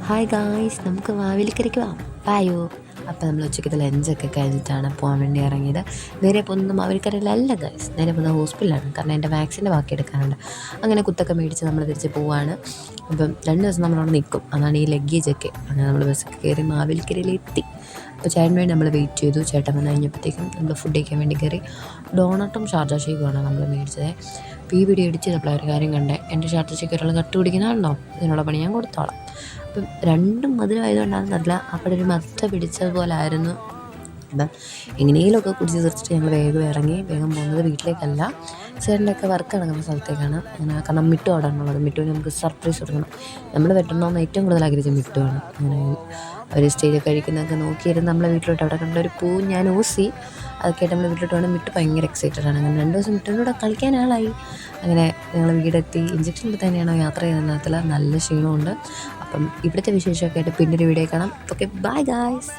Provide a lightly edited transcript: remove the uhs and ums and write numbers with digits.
Hi guys, നമുക്ക് മാവേലിക്കരയ്ക്ക് പോവാം. പായോ. അപ്പോൾ നമ്മൾ ഉച്ചയ്ക്കത്തെ ലഞ്ചൊക്കെ കഴിഞ്ഞിട്ടാണ് പോകാൻ വേണ്ടി ഇറങ്ങിയത്. നേരെ പോകുന്നത് മാവേലിക്കരയിലല്ല ഗായ്സ്, നേരെ പോകുന്നത് ഹോസ്പിറ്റലാണ്. കാരണം എൻ്റെ വാക്സിൻ്റെ ബാക്കി എടുക്കാനുണ്ട്. അങ്ങനെ കുത്തൊക്കെ മേടിച്ച് നമ്മൾ തിരിച്ച് പോവാണ്. അപ്പം 2 ദിവസം നമ്മളവിടെ നിൽക്കും. അതാണ് ഈ ലഗേജൊക്കെ. അങ്ങനെ നമ്മൾ ബസ്സൊക്കെ കയറി മാവേലിക്കരയിലെത്തി. അപ്പോൾ ചേട്ടന് വേണ്ടി നമ്മൾ വെയിറ്റ് ചെയ്തു. ചേട്ടൻ വന്ന് കഴിഞ്ഞപ്പോഴത്തേക്കും നമ്മൾ ഫുഡ് കഴിക്കാൻ വേണ്ടി കയറി. ഡോണട്ടും ഷാർജ ഷേക്കുമാണ് നമ്മൾ മേടിച്ചത്. അപ്പോൾ ഈ വീഡിയോ എഡിറ്റ് ചെയ്തപ്പോൾ ഒരു കാര്യം കണ്ടേ, എൻ്റെ ഷാർജ ഷേക്ക് ഒരാൾ കട്ട് പിടിക്കുന്നുണ്ടോ, ഇതിനുള്ള പണി ഞാൻ കൊടുത്തോളാം. അപ്പം രണ്ടും മധുരമായതുകൊണ്ടാണെന്നല്ല, അവിടെ ഒരു മത്ത പിടിച്ചതുപോലെ ആയിരുന്നു. അപ്പം എങ്ങനെയെങ്കിലുമൊക്കെ കുടിച്ച് തീർച്ചിട്ട് ഞങ്ങൾ വേഗം ഇറങ്ങി. വേഗം പോകുന്നത് വീട്ടിലേക്കല്ല, ചേട്ടൻ്റെയൊക്കെ വർക്ക് നടക്കുന്ന സ്ഥലത്തേക്കാണ്. അങ്ങനെ കാരണം മിട്ടു അവിടെ ഉള്ളത്. മിട്ടുവിന് നമുക്ക് സർപ്രൈസ് കൊടുക്കണം. നമ്മൾ വെട്ടണമെന്ന് ഏറ്റവും കൂടുതൽ ആഗ്രഹിച്ച മിട്ടുവാണ്. അങ്ങനെ ഒരു സ്റ്റേജൊക്കെ കഴിക്കുന്നതൊക്കെ നോക്കിയിരുന്ന് നമ്മളെ വീട്ടിലോട്ട് അവിടെ കണ്ട ഒരു പൂ ഞാൻ ഊസി. അതൊക്കെ ആയിട്ട് നമ്മൾ വീട്ടിലോട്ട് വേണം. മിട്ടു ഭയങ്കര എക്സൈറ്റഡ് ആണ്. അങ്ങനെ 2 ദിവസം മിട്ടുവിൻ്റെ കൂടെ കളിക്കാൻ ആളായി. അങ്ങനെ ഞങ്ങൾ വീടെത്തി. ഇഞ്ചക്ഷൻ എടുത്ത് തന്നെയാണോ യാത്ര ചെയ്യുന്നതിൽ നല്ല ക്ഷീണമുണ്ട്. അപ്പം ഇവിടുത്തെ വിശേഷമൊക്കെ ആയിട്ട് പിന്നൊരു വീഡിയോ കാണാം. Okay, bye guys.